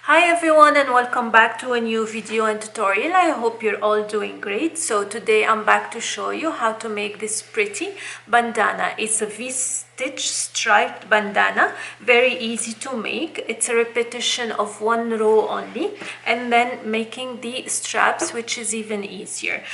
Hi everyone, and welcome back to a new video and tutorial. I hope you're all doing great. So today I'm back to show you how to make this pretty bandana. It's a V-stitch striped bandana, very easy to make. It's a repetition of one row only, and then making the straps, which is even easier.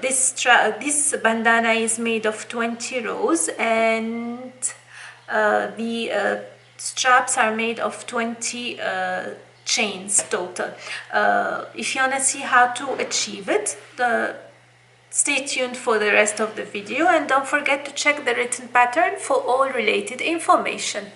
This bandana is made of 20 rows, and the straps are made of 20 chains total. If you want to see how to achieve it, stay tuned for the rest of the video, and don't forget to check the written pattern for all related information.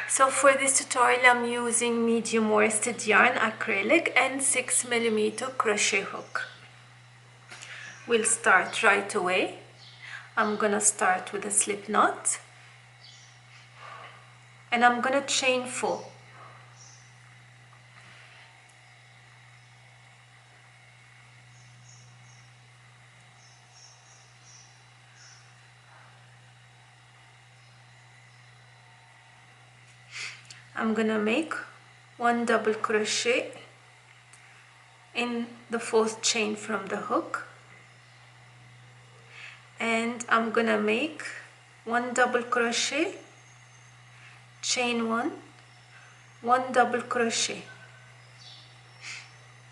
So for this tutorial I'm using medium worsted yarn, acrylic, and 6mm crochet hook. We'll start right away. I'm gonna start with a slip knot, and I'm gonna chain 4. I'm gonna make 1 double crochet in the 4th chain from the hook, and I'm gonna make 1 double crochet, chain 1 double crochet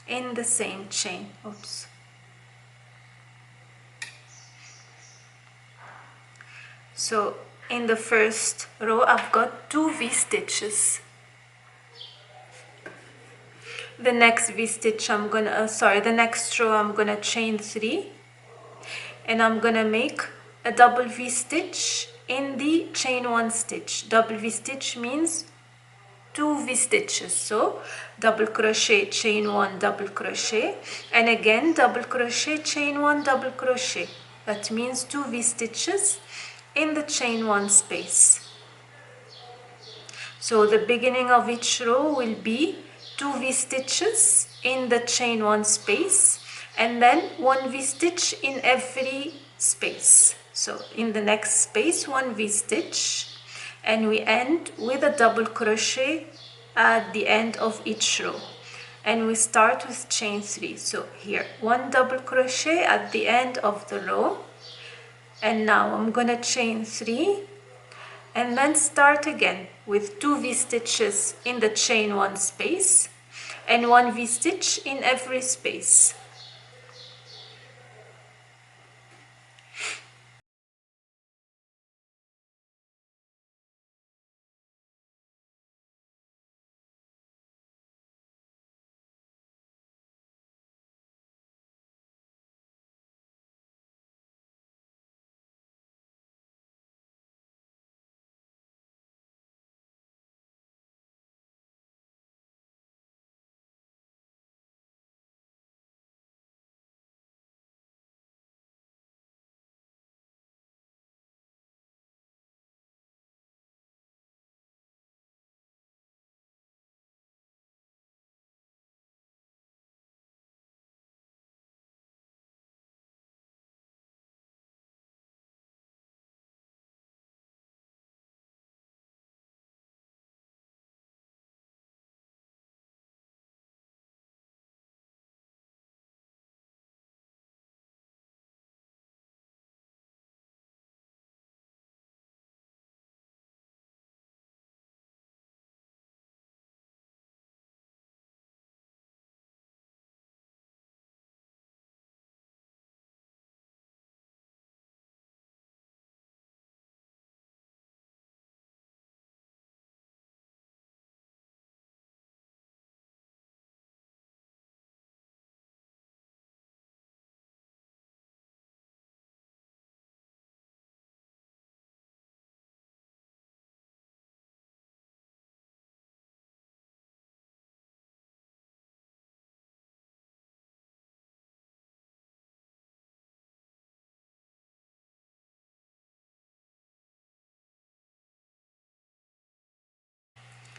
in the same chain. So in the first row I've got 2 V-stitches. The next V-stitch the next row I'm gonna chain 3, and I'm gonna make a double V-stitch in the chain 1 stitch. Double V-stitch means 2 V-stitches, so double crochet, chain 1, double crochet, and again double crochet, chain 1, double crochet. That means 2 V-stitches in the chain 1 space. So the beginning of each row will be 2 V-stitches in the chain 1 space, and then 1 V-stitch in every space. So in the next space 1 V-stitch, and we end with a double crochet at the end of each row, and we start with chain 3. So here 1 double crochet at the end of the row, and now I'm gonna chain 3 and then start again with 2 V-stitches in the chain 1 space and 1 V-stitch in every space.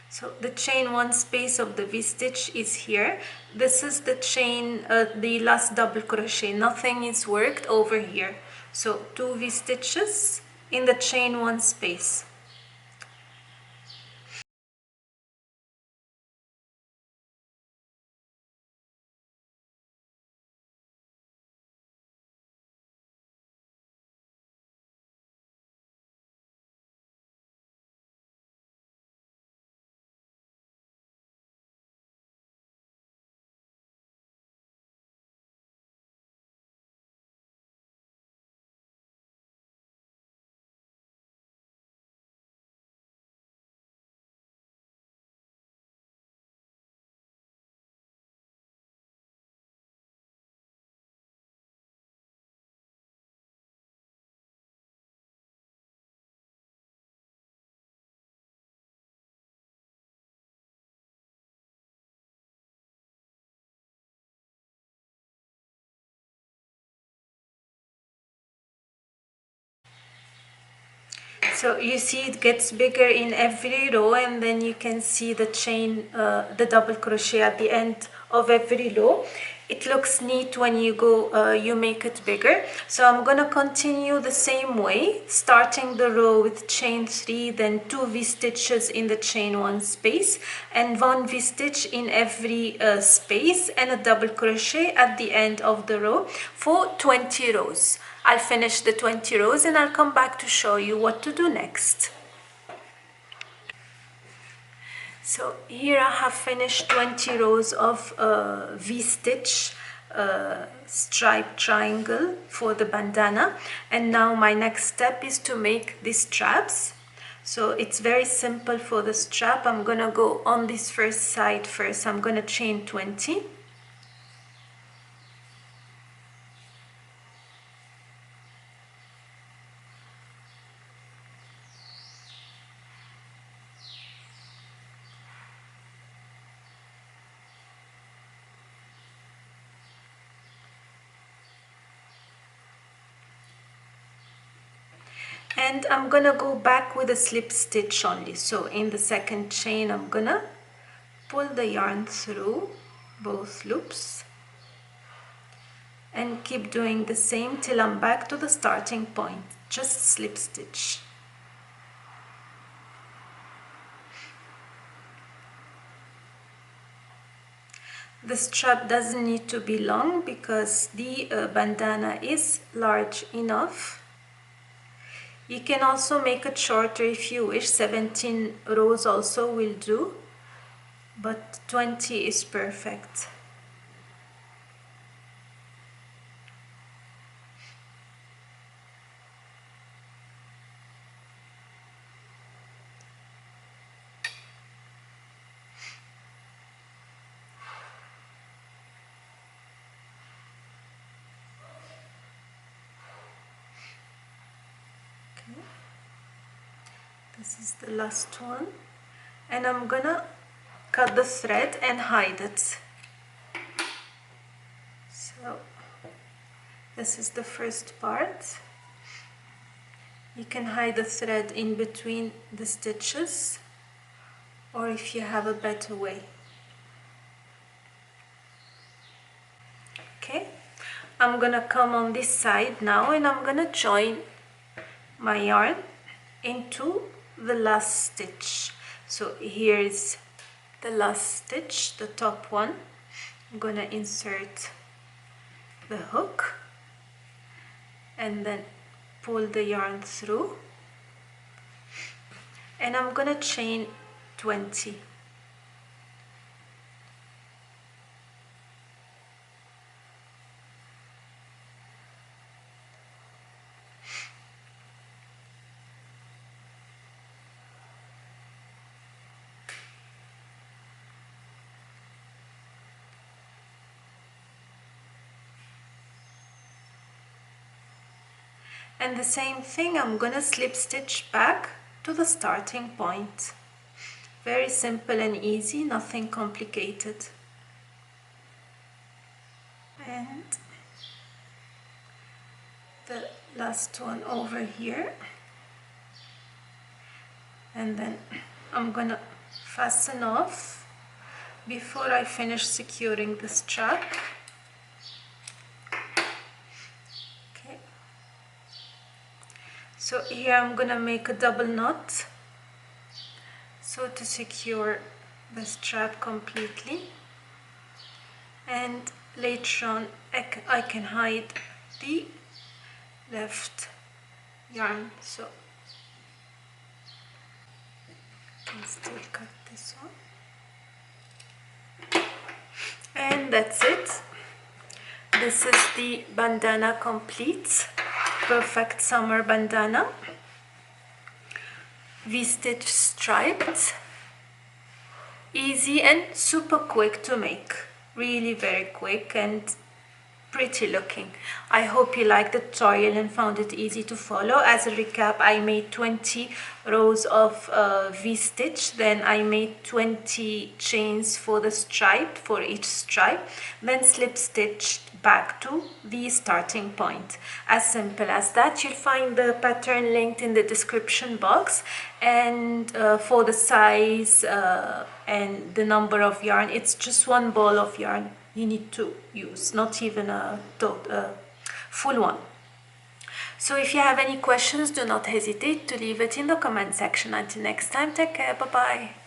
So the chain 1 space of the V-stitch is here. This is the chain, the last double crochet. Nothing is worked over here. So 2 V-stitches in the chain 1 space. So you see it gets bigger in every row, and then you can see the chain, the double crochet at the end of every row. It looks neat when you go, you make it bigger. So I'm gonna continue the same way, starting the row with chain 3, then 2 V-stitches in the chain 1 space, and 1 V-stitch in every space, and a double crochet at the end of the row for 20 rows. I'll finish the 20 rows and I'll come back to show you what to do next. So here I have finished 20 rows of V-stitch striped triangle for the bandana, and now my next step is to make these straps. So it's very simple for the strap. I'm gonna go on this first side first. I'm gonna chain 20. And I'm gonna go back with a slip stitch only. So in the second chain I'm gonna pull the yarn through both loops and keep doing the same till I'm back to the starting point. Just slip stitch. The strap doesn't need to be long because the bandana is large enough. You can also make it shorter if you wish. 17 rows also will do, but 20 is perfect. This is the last one, and I'm gonna cut the thread and hide it. So this is the first part. You can hide the thread in between the stitches, or if you have a better way. Okay, I'm gonna come on this side now, and I'm gonna join my yarn into the last stitch. So here is the last stitch, the top one. I'm gonna insert the hook and then pull the yarn through, and I'm gonna chain 20. And the same thing, I'm gonna slip stitch back to the starting point. Very simple and easy, nothing complicated. And the last one over here. And then I'm gonna fasten off before I finish securing the strap. So here I'm gonna make a double knot, so to secure the strap completely, and later on I can hide the left yarn, so I can still cut this one. And that's it. This is the bandana complete. Perfect summer bandana, V-stitch striped, easy and super quick to make, really very quick, and pretty looking. I hope you liked the tutorial and found it easy to follow. As a recap, I made 20 rows of V-stitch, then I made 20 chains for the stripe, for each stripe, then slip stitched back to the starting point. As simple as that. You'll find the pattern linked in the description box, and for the size and the number of yarn, it's just one ball of yarn you need to use, not even a full one. So if you have any questions, do not hesitate to leave it in the comment section. Until next time, take care, bye bye.